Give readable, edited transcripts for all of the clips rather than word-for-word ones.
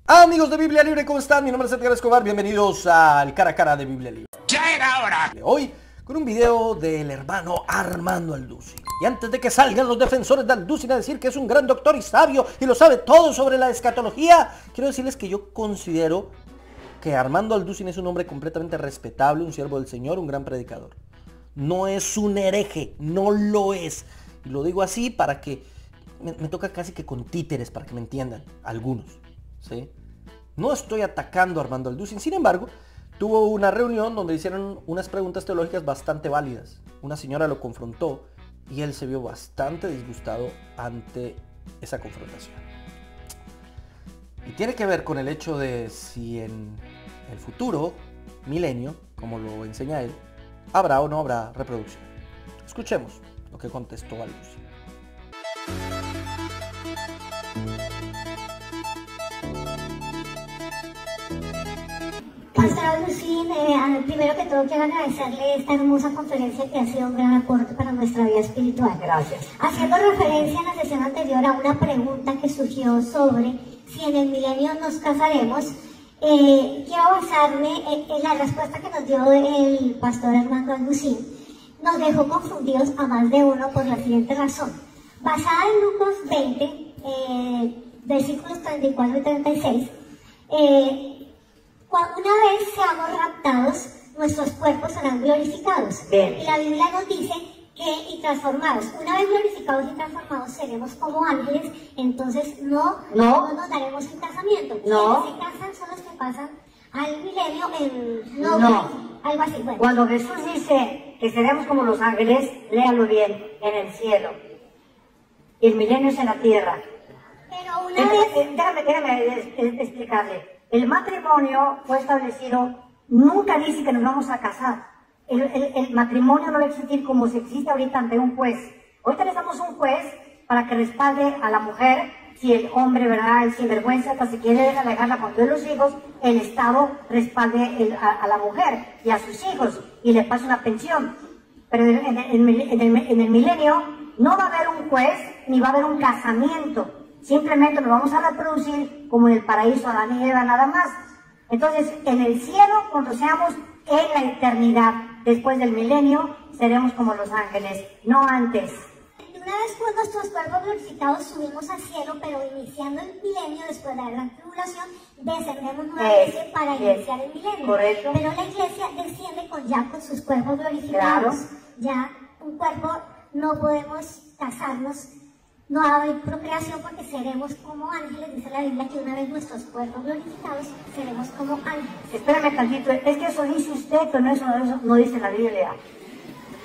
Amigos de Biblia Libre, ¿cómo están? Mi nombre es Edgar Escobar, bienvenidos al Cara a Cara de Biblia Libre. ¡Ya era hora! Hoy con un video del hermano Armando Alducin. Y antes de que salgan los defensores de Alducin a decir que es un gran doctor y sabio y lo sabe todo sobre la escatología, quiero decirles que yo considero que Armando Alducin es un hombre completamente respetable, un siervo del Señor, un gran predicador. No es un hereje, no lo es. Y lo digo así para que me toca casi que con títeres, para que me entiendan algunos, ¿sí? No estoy atacando a Armando Alducin, sin embargo, tuvo una reunión donde hicieron unas preguntas teológicas bastante válidas. Una señora lo confrontó y él se vio bastante disgustado ante esa confrontación. Y tiene que ver con el hecho de si en el futuro milenio, como lo enseña él, habrá o no habrá reproducción. Escuchemos lo que contestó Alducin. Pastor Alducin, primero que todo quiero agradecerle esta hermosa conferencia que ha sido un gran aporte para nuestra vida espiritual. Gracias. Haciendo referencia en la sesión anterior a una pregunta que surgió sobre si en el milenio nos casaremos, quiero basarme en la respuesta que nos dio el pastor Armando Alducin. Nos dejó confundidos a más de uno por la siguiente razón. Basada en Lucas 20, versículos 34 y 36, una vez seamos raptados, nuestros cuerpos serán glorificados. Bien. Y la Biblia nos dice que y transformados. Una vez glorificados y transformados seremos como ángeles, entonces no nos daremos en casamiento. Quienes se casan son los que pasan al milenio en algo así. Bueno. Cuando Jesús dice que seremos como los ángeles, léalo bien, en el cielo. Y el milenio es en la tierra. Pero una vez... Déjame explicarle. El matrimonio fue establecido, nunca dice que nos vamos a casar. El matrimonio no va a existir como se existe ahorita ante un juez. Ahorita necesitamos un juez para que respalde a la mujer, si el hombre, ¿verdad?, el sinvergüenza, hasta si quiere dejarla con todos los hijos, el Estado respalde a la mujer y a sus hijos y le pase una pensión. Pero en el milenio no va a haber un juez ni va a haber un casamiento. Simplemente nos vamos a reproducir como en el paraíso Adán y Eva, nada más. Entonces, en el cielo, cuando seamos en la eternidad, después del milenio, seremos como los ángeles, no antes. Una vez con nuestros cuerpos glorificados subimos al cielo, pero iniciando el milenio, después de la gran tribulación, descendemos nuevamente para iniciar el milenio. Correcto. Pero la iglesia desciende con sus cuerpos glorificados. Claro. Ya un cuerpo, no podemos casarnos. No hay procreación porque seremos como ángeles, dice la Biblia que una vez nuestros cuerpos glorificados seremos como ángeles. Espérame tantito, es que eso dice usted, pero eso no dice la Biblia.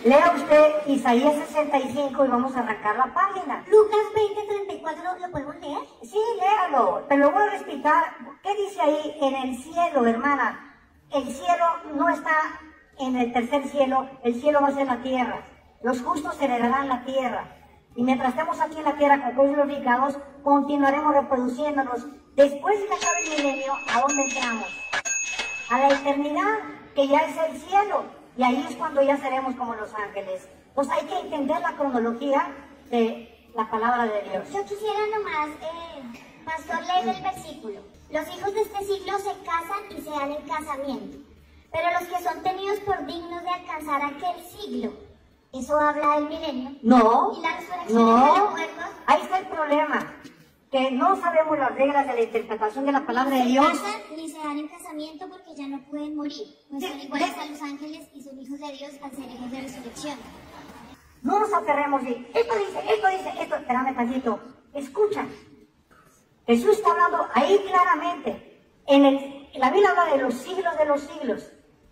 Lea usted Isaías 65 y vamos a arrancar la página. Lucas 20:34, ¿lo podemos leer? Sí, léalo, pero lo voy a explicar. ¿Qué dice ahí? En el cielo, hermana. El cielo no está en el tercer cielo, el cielo va a ser la tierra. Los justos heredarán la tierra. Y mientras estemos aquí en la tierra con cuerpos glorificados, continuaremos reproduciéndonos. Después de que acabe el milenio, ¿a dónde entramos? A la eternidad, que ya es el cielo. Y ahí es cuando ya seremos como los ángeles. Pues hay que entender la cronología de la palabra de Dios. Yo quisiera nomás, pastor, leer el versículo. Los hijos de este siglo se casan y se dan el casamiento. Pero los que son tenidos por dignos de alcanzar aquel siglo, ¿eso habla del milenio? No, ¿Y la resurrección de los muertos? Ahí está el problema, que no sabemos las reglas de la interpretación de la palabra de Dios. No se casan ni se dan en casamiento porque ya no pueden morir. No son iguales a los ángeles y son hijos de Dios al ser hijos de resurrección. No nos aferremos y esto dice, espérame tantito, escucha. Jesús está hablando ahí claramente. La Biblia habla de los siglos.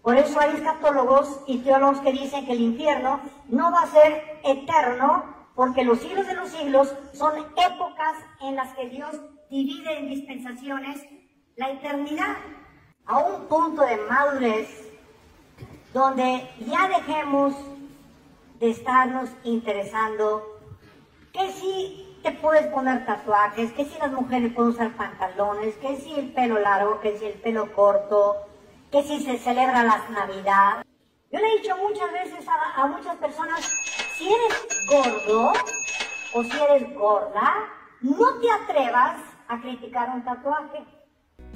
Por eso hay escatólogos y teólogos que dicen que el infierno no va a ser eterno, porque los siglos de los siglos son épocas en las que Dios divide en dispensaciones la eternidad a un punto de madurez donde ya dejemos de estarnos interesando que si te puedes poner tatuajes, que si las mujeres pueden usar pantalones, que si el pelo largo, que si el pelo corto, que si se celebra la Navidad. Yo le he dicho muchas veces a muchas personas, si eres gordo o si eres gorda, no te atrevas a criticar un tatuaje.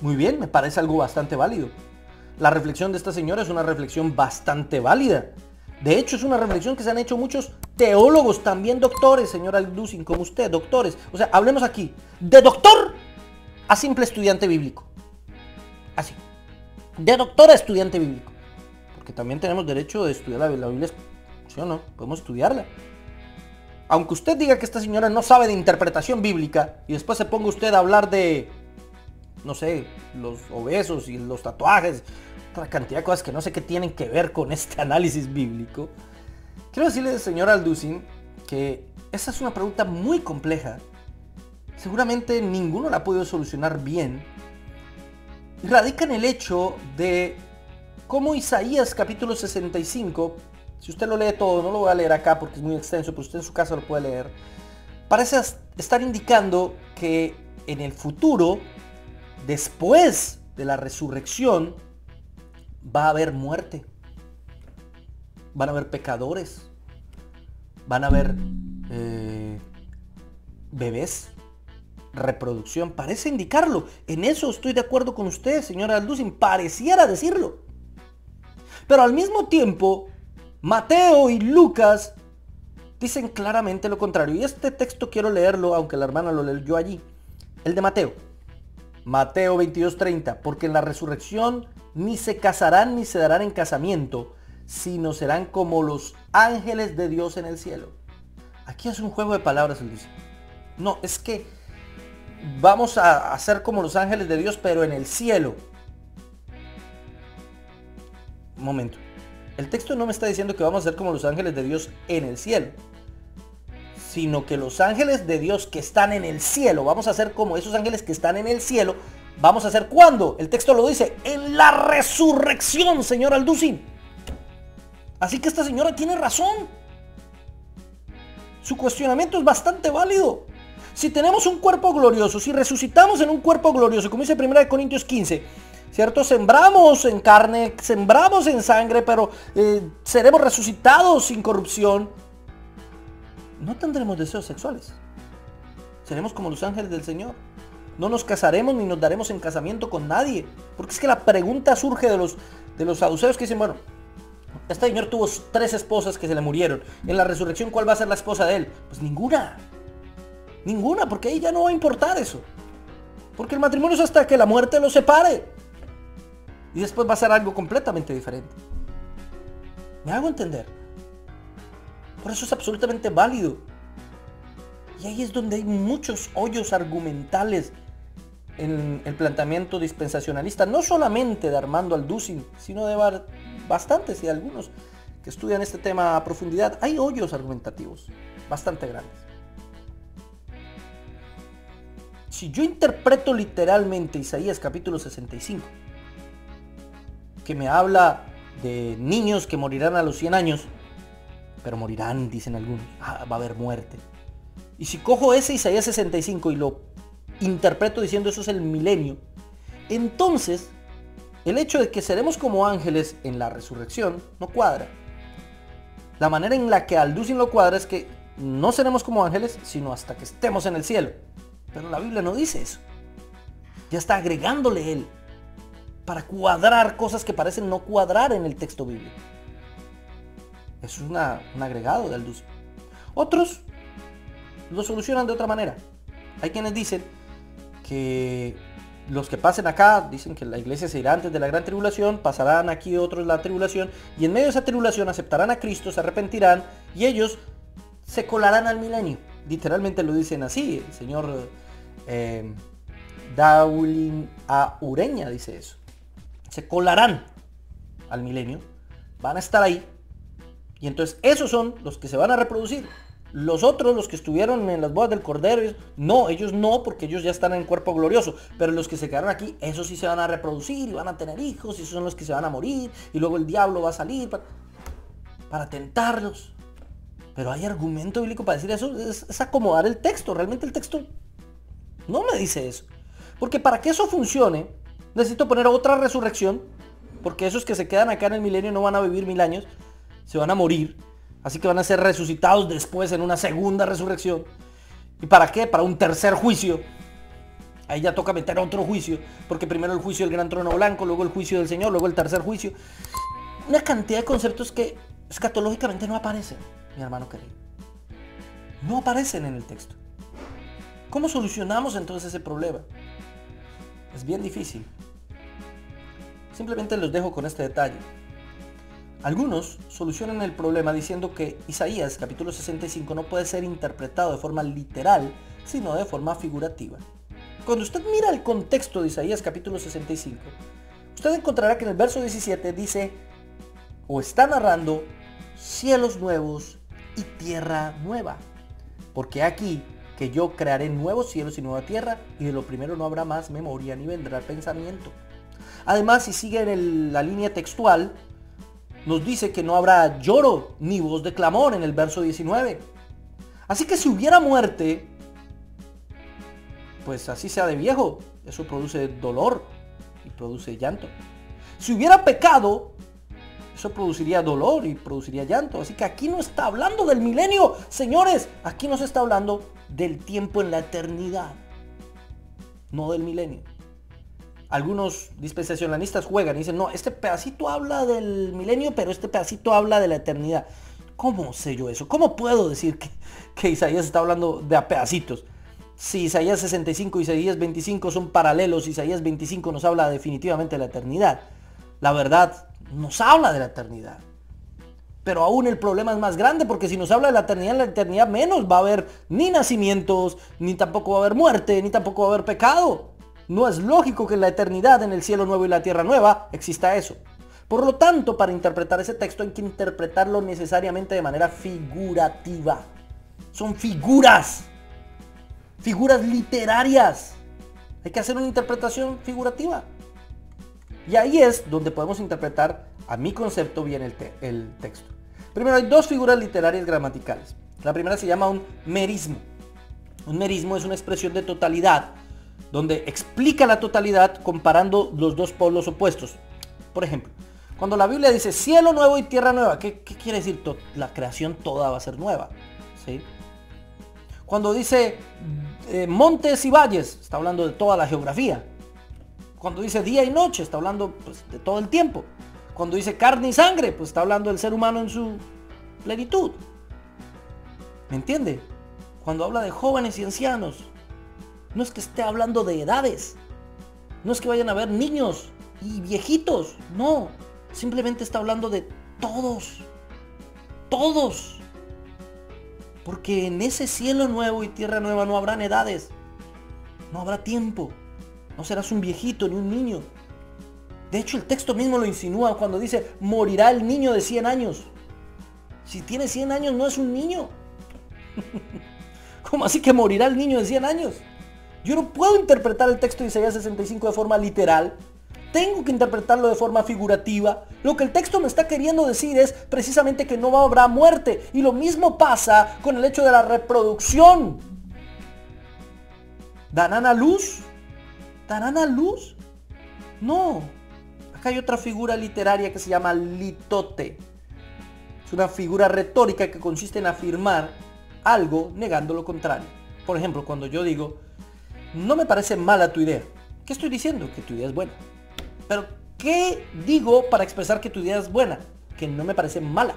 Muy bien, me parece algo bastante válido. La reflexión de esta señora es una reflexión bastante válida. De hecho, es una reflexión que se han hecho muchos teólogos, también doctores, señora Alducin, como usted, doctores. O sea, hablemos aquí de doctor a simple estudiante bíblico. Así. De doctor a estudiante bíblico. Porque también tenemos derecho de estudiar la Biblia, ¿sí o no? Podemos estudiarla. Aunque usted diga que esta señora no sabe de interpretación bíblica y después se ponga usted a hablar de, no sé, los obesos y los tatuajes, otra cantidad de cosas que no sé qué tienen que ver con este análisis bíblico. Quiero decirle, señora Alducin, que esa es una pregunta muy compleja. Seguramente ninguno la ha podido solucionar bien. Y radica en el hecho de cómo Isaías capítulo 65, si usted lo lee todo, no lo voy a leer acá porque es muy extenso, pero usted en su casa lo puede leer, parece estar indicando que en el futuro, después de la resurrección, va a haber muerte. Van a haber pecadores. Van a haber bebés. Reproducción. Parece indicarlo. En eso estoy de acuerdo con usted, señora Alducin. Pareciera decirlo. Pero al mismo tiempo, Mateo y Lucas dicen claramente lo contrario. Y este texto quiero leerlo, aunque la hermana lo leyó allí. El de Mateo. Mateo 22:30. Porque en la resurrección ni se casarán ni se darán en casamiento, sino serán como los ángeles de Dios en el cielo. Aquí es un juego de palabras, él dice. No, es que vamos a ser como los ángeles de Dios, pero en el cielo. Un momento. El texto no me está diciendo que vamos a ser como los ángeles de Dios en el cielo, sino que los ángeles de Dios que están en el cielo, vamos a ser como esos ángeles que están en el cielo. Vamos a hacer ¿cuándo? El texto lo dice, en la resurrección, señor Alducin. Así que esta señora tiene razón. Su cuestionamiento es bastante válido. Si tenemos un cuerpo glorioso, si resucitamos en un cuerpo glorioso, como dice 1 Corintios 15, ¿cierto? Sembramos en carne, sembramos en sangre, pero seremos resucitados sin corrupción. No tendremos deseos sexuales. Seremos como los ángeles del Señor. No nos casaremos ni nos daremos en casamiento con nadie. Porque es que la pregunta surge de los saduceos que dicen, bueno, este señor tuvo 3 esposas que se le murieron. En la resurrección, ¿cuál va a ser la esposa de él? Pues ninguna. Ninguna, porque ahí ya no va a importar eso. Porque el matrimonio es hasta que la muerte los separe. Y después va a ser algo completamente diferente. ¿Me hago entender? Por eso es absolutamente válido. Y ahí es donde hay muchos hoyos argumentales en el planteamiento dispensacionalista, no solamente de Armando Alducin, sino de bastantes y algunos que estudian este tema a profundidad. Hay hoyos argumentativos bastante grandes. Si yo interpreto literalmente Isaías capítulo 65, que me habla de niños que morirán a los 100 años, pero morirán, dicen algunos, va a haber muerte. Y si cojo ese Isaías 65 y lo interpreto diciendo eso es el milenio, entonces el hecho de que seremos como ángeles en la resurrección no cuadra. La manera en la que Alducin lo cuadra es que no seremos como ángeles, sino hasta que estemos en el cielo. Pero la Biblia no dice eso. Ya está agregándole él para cuadrar cosas que parecen no cuadrar en el texto bíblico. Eso es un agregado de Alducin. Otros lo solucionan de otra manera. Hay quienes dicen que los que pasen acá, dicen que la iglesia se irá antes de la gran tribulación, pasarán aquí otros la tribulación, y en medio de esa tribulación aceptarán a Cristo, se arrepentirán, y ellos se colarán al milenio. Literalmente lo dicen así, el señor Daulin A. Ureña dice eso. Se colarán al milenio, van a estar ahí, y entonces esos son los que se van a reproducir. Los otros, los que estuvieron en las bodas del Cordero, no, ellos no, porque ellos ya están en cuerpo glorioso. Pero los que se quedaron aquí, esos sí se van a reproducir y van a tener hijos, y esos son los que se van a morir. Y luego el diablo va a salir para tentarlos. Pero hay argumento bíblico para decir eso, es acomodar el texto. Realmente el texto no me dice eso. Porque para que eso funcione, necesito poner otra resurrección. Porque esos que se quedan acá en el milenio no van a vivir 1000 años, se van a morir. Así que van a ser resucitados después en una segunda resurrección. ¿Y para qué? Para un tercer juicio. Ahí ya toca meter otro juicio, porque primero el juicio del gran trono blanco, luego el juicio del Señor, luego el tercer juicio. Una cantidad de conceptos que escatológicamente no aparecen, mi hermano querido. No aparecen en el texto. ¿Cómo solucionamos entonces ese problema? Es bien difícil. Simplemente los dejo con este detalle. Algunos solucionan el problema diciendo que Isaías capítulo 65 no puede ser interpretado de forma literal, sino de forma figurativa. Cuando usted mira el contexto de Isaías capítulo 65, usted encontrará que en el verso 17 dice, o está narrando cielos nuevos y tierra nueva. Porque aquí que yo crearé nuevos cielos y nueva tierra, y de lo primero no habrá más memoria ni vendrá pensamiento. Además, si sigue en la línea textual, nos dice que no habrá lloro ni voz de clamor en el verso 19. Así que si hubiera muerte, pues así sea de viejo, eso produce dolor y produce llanto. Si hubiera pecado, eso produciría dolor y produciría llanto. Así que aquí no está hablando del milenio, señores. Aquí nos está hablando del tiempo en la eternidad, no del milenio. Algunos dispensacionalistas juegan y dicen, no, este pedacito habla del milenio, pero este pedacito habla de la eternidad. ¿Cómo sé yo eso? ¿Cómo puedo decir que Isaías está hablando de a pedacitos? Si Isaías 65 y Isaías 25 son paralelos, Isaías 25 nos habla definitivamente de la eternidad. La verdad, nos habla de la eternidad. Pero aún el problema es más grande, porque si nos habla de la eternidad menos va a haber ni nacimientos, ni tampoco va a haber muerte, ni tampoco va a haber pecado. No es lógico que en la eternidad, en el cielo nuevo y la tierra nueva, exista eso. Por lo tanto, para interpretar ese texto hay que interpretarlo necesariamente de manera figurativa. Son figuras literarias. Hay que hacer una interpretación figurativa. Y ahí es donde podemos interpretar, a mi concepto, bien el texto. Primero, hay dos figuras literarias gramaticales. La primera se llama un merismo. Un merismo es una expresión de totalidad, donde explica la totalidad comparando los dos polos opuestos. Por ejemplo, cuando la Biblia dice cielo nuevo y tierra nueva, ¿qué quiere decir? La creación toda va a ser nueva, ¿sí? Cuando dice montes y valles, está hablando de toda la geografía. Cuando dice día y noche, está hablando pues, de todo el tiempo. Cuando dice carne y sangre, pues está hablando del ser humano en su plenitud. ¿Me entiende? Cuando habla de jóvenes y ancianos, no es que esté hablando de edades. No es que vayan a ver niños y viejitos. No, simplemente está hablando de todos. Todos. Porque en ese cielo nuevo y tierra nueva no habrán edades. No habrá tiempo. No serás un viejito ni un niño. De hecho, el texto mismo lo insinúa cuando dice, morirá el niño de 100 años. Si tiene 100 años no es un niño. ¿Cómo así que morirá el niño de 100 años? Yo no puedo interpretar el texto de Isaías 65 de forma literal. Tengo que interpretarlo de forma figurativa. Lo que el texto me está queriendo decir es precisamente que no habrá muerte. Y lo mismo pasa con el hecho de la reproducción. ¿Darán a luz? ¿Darán a luz? No. Acá hay otra figura literaria que se llama litote. Es una figura retórica que consiste en afirmar algo negando lo contrario. Por ejemplo, cuando yo digo, no me parece mala tu idea. ¿Qué estoy diciendo? Que tu idea es buena. Pero, ¿qué digo para expresar que tu idea es buena? Que no me parece mala.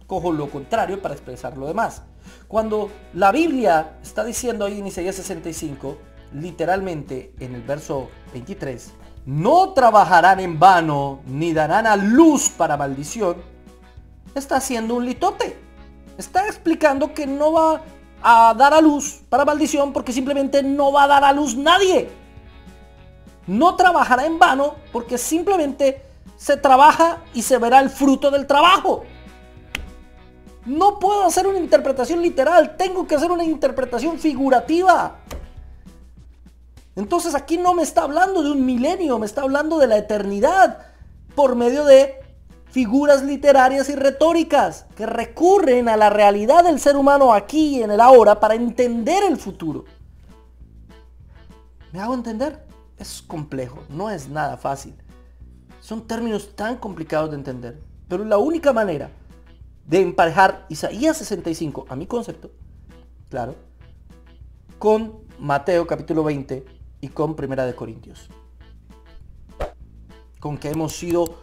Cojo lo contrario para expresar lo demás. Cuando la Biblia está diciendo ahí en Isaías 65, literalmente en el verso 23, no trabajarán en vano, ni darán a luz para maldición, está haciendo un litote. Está explicando que no va a dar a luz para maldición porque simplemente no va a dar a luz nadie. No trabajará en vano porque simplemente se trabaja y se verá el fruto del trabajo. No puedo hacer una interpretación literal, tengo que hacer una interpretación figurativa. Entonces aquí no me está hablando de un milenio, me está hablando de la eternidad por medio de figuras literarias y retóricas que recurren a la realidad del ser humano aquí en el ahora para entender el futuro. ¿Me hago entender? Es complejo, no es nada fácil. Son términos tan complicados de entender, pero la única manera de emparejar Isaías 65 a mi concepto, claro, con Mateo capítulo 20 y con Primera de Corintios. Con que hemos sido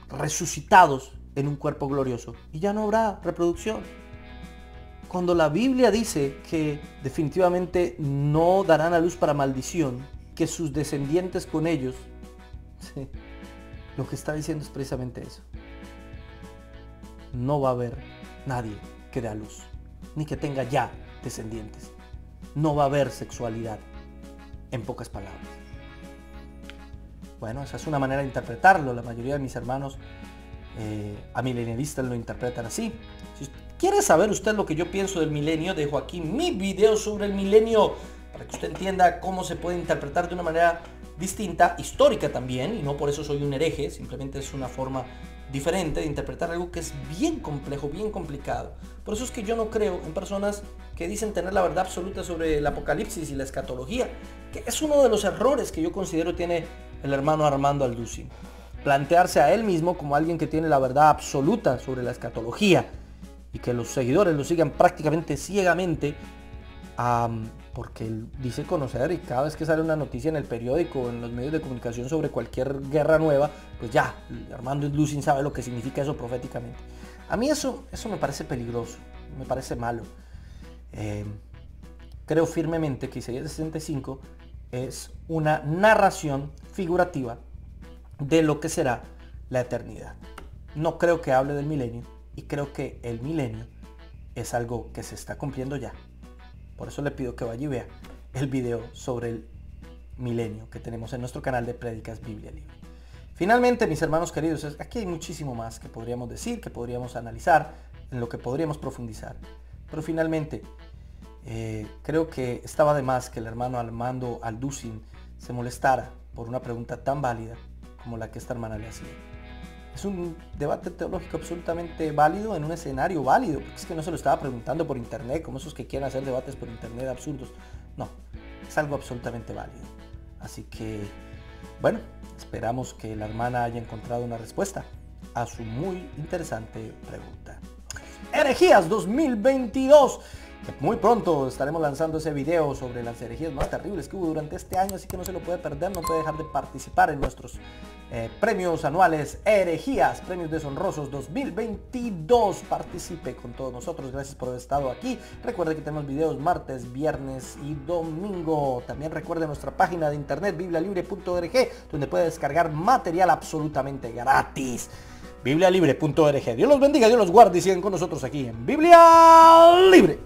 resucitados en un cuerpo glorioso y ya no habrá reproducción. Cuando la Biblia dice que definitivamente no darán a luz para maldición, que sus descendientes con ellos, sí, lo que está diciendo es precisamente eso. No va a haber nadie que dé a luz, ni que tenga ya descendientes. No va a haber sexualidad, en pocas palabras. Bueno, esa es una manera de interpretarlo. La mayoría de mis hermanos amilenialistas lo interpretan así. Si quiere saber usted lo que yo pienso del milenio, dejo aquí mi video sobre el milenio para que usted entienda cómo se puede interpretar de una manera distinta, histórica también, y no por eso soy un hereje, simplemente es una forma diferente de interpretar algo que es bien complejo, bien complicado. Por eso es que yo no creo en personas que dicen tener la verdad absoluta sobre el apocalipsis y la escatología, que es uno de los errores que yo considero tiene el hermano Armando Alducin. Plantearse a él mismo como alguien que tiene la verdad absoluta sobre la escatología y que los seguidores lo sigan prácticamente ciegamente, porque él dice conocer, y cada vez que sale una noticia en el periódico o en los medios de comunicación sobre cualquier guerra nueva, pues ya, Armando Alducin sabe lo que significa eso proféticamente. A mí eso me parece peligroso, me parece malo. Creo firmemente que Isaías 65 es una narración figurativa de lo que será la eternidad. No creo que hable del milenio, y creo que el milenio es algo que se está cumpliendo ya. Por eso le pido que vaya y vea el video sobre el milenio que tenemos en nuestro canal de Prédicas Biblia Libre. Finalmente, mis hermanos queridos, aquí hay muchísimo más que podríamos decir, que podríamos analizar, en lo que podríamos profundizar. Pero finalmente, creo que estaba de más que el hermano Armando Alducin se molestara por una pregunta tan válida como la que esta hermana le hacía. Es un debate teológico absolutamente válido en un escenario válido, porque es que no se lo estaba preguntando por internet, como esos que quieren hacer debates por internet absurdos. No, es algo absolutamente válido. Así que, bueno, esperamos que la hermana haya encontrado una respuesta a su muy interesante pregunta. Herejías 2022. Que muy pronto estaremos lanzando ese video sobre las herejías más terribles que hubo durante este año, así que no se lo puede perder, no puede dejar de participar en nuestros premios anuales Herejías, Premios Deshonrosos 2022. Participe con todos nosotros, gracias por haber estado aquí. Recuerde que tenemos videos martes, viernes y domingo. También recuerde nuestra página de internet biblialibre.org, donde puede descargar material absolutamente gratis. biblialibre.org. Dios los bendiga, Dios los guarde y sigan con nosotros aquí en Biblia Libre.